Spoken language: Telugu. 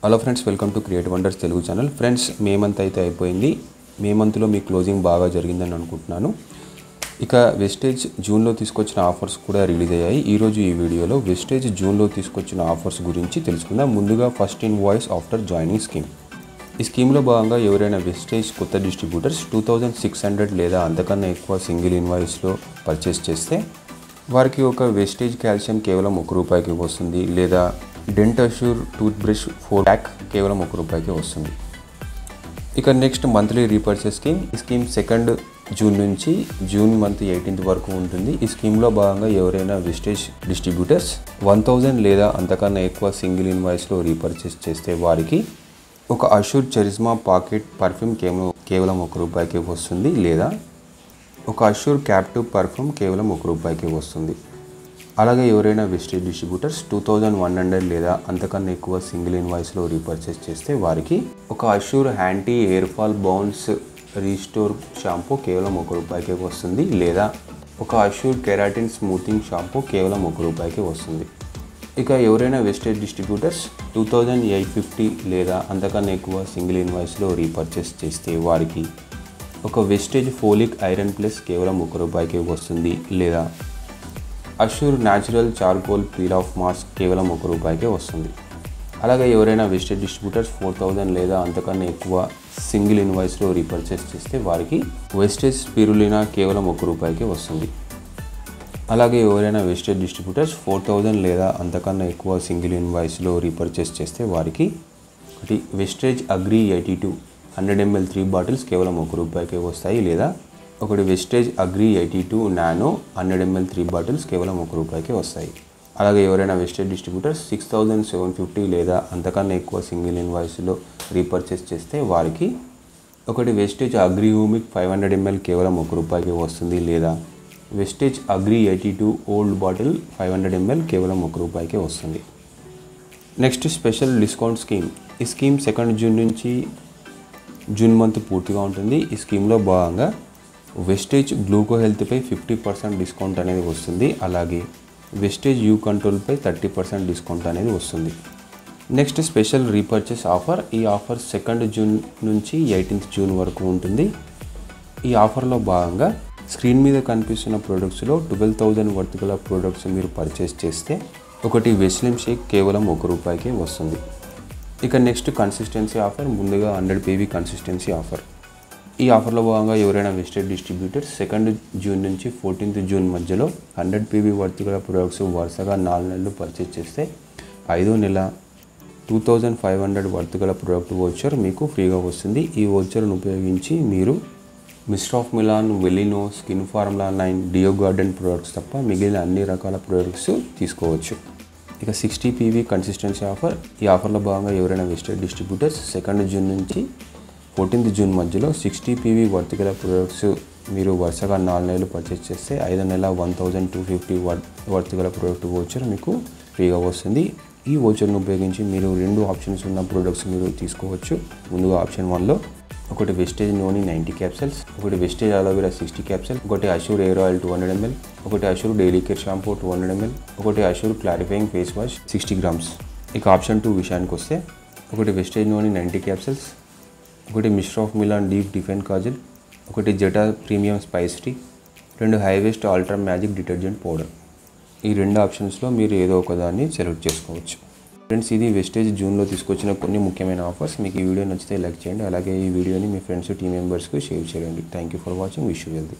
Hello friends, welcome to create wonders Telugu channel. Friends, May month అయితే అయిపోయింది. మే మంత్లో మీ క్లోజింగ్ బాగా జరిగిందని అనుకుంటున్నాను. ఇక వెస్టేజ్ జూన్లో తీసుకొచ్చిన ఆఫర్స్ కూడా రిలీజ్ అయ్యాయి. ఈరోజు ఈ వీడియోలో వెస్టేజ్ జూన్లో తీసుకొచ్చిన ఆఫర్స్ గురించి తెలుసుకుందాం. ముందుగా first invoice after joining scheme. ఈ స్కీమ్లో భాగంగా ఎవరైనా వెస్టేజ్ కొత్త డిస్ట్రిబ్యూటర్స్ 2600 లేదా అంతకన్నా ఎక్కువ సింగిల్ ఇన్వాయిస్లో పర్చేస్ చేస్తే వారికి ఒక వెస్టేజ్ కాల్షియం కేవలం ₹1 వస్తుంది, లేదా డెంట్ అష్యూర్ టూత్ బ్రష్ 4 ప్యాక్ కేవలం ₹1 వస్తుంది. ఇక నెక్స్ట్ మంత్లీ రీపర్చేస్ స్కీమ్. ఈ స్కీమ్ 2 జూన్ నుంచి జూన్ మంత్ 18th వరకు ఉంటుంది. ఈ స్కీమ్లో భాగంగా ఎవరైనా వెస్టేజ్ డిస్ట్రిబ్యూటర్స్ 1000 లేదా అంతకన్నా ఎక్కువ సింగిల్ ఇన్వాయిస్లో రీపర్చేస్ చేస్తే వారికి ఒక అష్యూర్ చరిస్మా పాకెట్ పర్ఫ్యూమ్ కేవలం ₹1 వస్తుంది, లేదా ఒక అష్యూర్ క్యాప్టివ్ పర్ఫ్యూమ్ కేవలం ₹1 వస్తుంది. అలాగే ఎవరైనా వెస్టేజ్ డిస్ట్రిబ్యూటర్స్ 2100 లేదా అంతకన్నా ఎక్కువ సింగిల్ ఇన్వాయిస్లో రీపర్చేస్ చేస్తే వారికి ఒక Assure anti hair fall bounce restore shampoo కేవలం ₹1 వస్తుంది, లేదా ఒక అష్యూర్ కెరాటిన్ స్మూతింగ్ షాంపూ కేవలం ₹1 వస్తుంది. ఇక ఎవరైనా వెస్టేజ్ డిస్ట్రిబ్యూటర్స్ 2850 లేదా అంతకన్నా ఎక్కువ సింగిల్ ఇన్వాయిస్లో రీపర్చేస్ చేస్తే వారికి ఒక వెస్టేజ్ ఫోలిక్ ఐరన్ ప్లస్ కేవలం ₹1 వస్తుంది, లేదా Assure natural charcoal peel off mask కేవలం ₹1 వస్తుంది. అలాగే ఎవరైనా వెస్టేజ్ డిస్ట్రిబ్యూటర్స్ 4000 లేదా అంతకన్నా ఎక్కువ సింగిల్ ఇన్వాయిస్లో రీపర్చేస్ చేస్తే వారికి వెస్టేజ్ స్పిరులినా కేవలం ₹1 వస్తుంది. అలాగే ఎవరైనా వెస్టేజ్ డిస్ట్రిబ్యూటర్స్ 4000 లేదా అంతకన్నా ఎక్కువ సింగిల్ ఇన్వాయిస్లో రీపర్చేస్ చేస్తే వారికి ఒకటి వెస్టేజ్ అగ్రి 82 100 ml 3 బాటిల్స్ కేవలం ₹1 వస్తాయి, లేదా ఒకటి Vestige Agri 82 nano 100 ml 3 bottles కేవలం ₹1 వస్తాయి. అలాగే ఎవరైనా వెస్టేజ్ డిస్ట్రిబ్యూటర్స్ 6750 లేదా అంతకన్నా ఎక్కువ సింగిల్ ఇన్వాయిస్లో రీపర్చేస్ చేస్తే వారికి ఒకటి వెస్టేజ్ అగ్రి హ్యూమిక్ 500 ml కేవలం ₹1 వస్తుంది, లేదా Vestige Agri 82 old bottle 500 ml కేవలం ₹1 వస్తుంది. Next special discount scheme. ఈ స్కీమ్ 2 జూన్ నుంచి జూన్ మంత్ పూర్తిగా ఉంటుంది. ఈ స్కీమ్లో భాగంగా వెస్టేజ్ గ్లూకో హెల్త్పై 50% డిస్కౌంట్ అనేది వస్తుంది. అలాగే వెస్టేజ్ యూ కంట్రోల్పై 30% డిస్కౌంట్ అనేది వస్తుంది. Next special repurchase offer. ఈ ఆఫర్ 2 జూన్ నుంచి 18th జూన్ వరకు ఉంటుంది. ఈ ఆఫర్లో భాగంగా స్క్రీన్ మీద కనిపిస్తున్న ప్రోడక్ట్స్లో 12,000 వర్త్ గల ప్రోడక్ట్స్ మీరు పర్చేస్ చేస్తే ఒకటి వెస్లిమ్ షేక్ కేవలం ₹1 వస్తుంది. ఇక నెక్స్ట్ కన్సిస్టెన్సీ ఆఫర్. ముందుగా 100 pb కన్సిస్టెన్సీ ఆఫర్. ఈ ఆఫర్లో భాగంగా ఎవరైనా వెస్టేజ్ డిస్ట్రిబ్యూటర్స్ 2 జూన్ నుంచి 14th జూన్ మధ్యలో 100 pb వర్త్ గల ప్రొడక్ట్స్ వరుసగా 4 నెలలు పర్చేజ్ చేస్తే 5వ నెల 2500 వర్త్ గల ప్రొడక్ట్ వోచర్ మీకు ఫ్రీగా వస్తుంది. ఈ వోచర్ను ఉపయోగించి మీరు mister of Milan, Velino, skin formula 9, deo garden products తప్ప మిగిలిన అన్ని రకాల ప్రొడక్ట్స్ తీసుకోవచ్చు. ఇక 60 pb కన్సిస్టెన్సీ ఆఫర్. ఈ ఆఫర్లో భాగంగా ఎవరైనా వెస్టేజ్ డిస్ట్రిబ్యూటర్స్ 2 జూన్ నుంచి 14th జూన్ మధ్యలో 60 pb వర్త్ గల ప్రొడక్ట్స్ మీరు వరుసగా 4 నెలలు పర్చేస్ చేస్తే 5వ నెల 1250 వర్త్ గల ప్రొడక్ట్ వోచర్ మీకు ఫ్రీగా వస్తుంది. ఈ వోచర్ను ఉపయోగించి మీరు 2 ఆప్షన్స్ ఉన్న ప్రొడక్ట్స్ మీరు తీసుకోవచ్చు. ముందుగా ఆప్షన్ 1లో ఒకటి వెస్టేజ్ నోని 90 క్యాప్సల్స్, ఒకటి వెస్టేజ్ అలోవెరా 60 క్యాప్సల్, ఒకటి అష్యూర్ ఎయిర్ ఆయిల్ 200 ml, ఒకటి Assure daily care shampoo 200 ml, ఒకటి Assure clarifying face wash 60 grams. ఇక ఆప్షన్ 2 విషయానికి వస్తే ఒకటి వెస్టేజ్ నోని 90 క్యాప్సల్స్, ఒకటి mister of Milan deep define kajal, ఒకటి జెటా ప్రీమియం స్పైస్ టీ, 2 హైవేస్ట్ అల్ట్రా మ్యాజిక్ డిటర్జెంట్ పౌడర్. ఈ 2 ఆప్షన్స్లో మీరు ఏదో ఒకదాన్ని సెలెక్ట్ చేసుకోవచ్చు. ఫ్రెండ్స్, ఇది వెస్టేజ్ జూన్లో తీసుకొచ్చిన కొన్ని ముఖ్యమైన ఆఫర్స్. మీకు ఈ వీడియో నచ్చితే లైక్ చేయండి. అలాగే ఈ వీడియోని మీ ఫ్రెండ్స్, టీమ్ మెంబర్స్కి షేర్ చేయండి. Thank you for watching. Wish you healthy.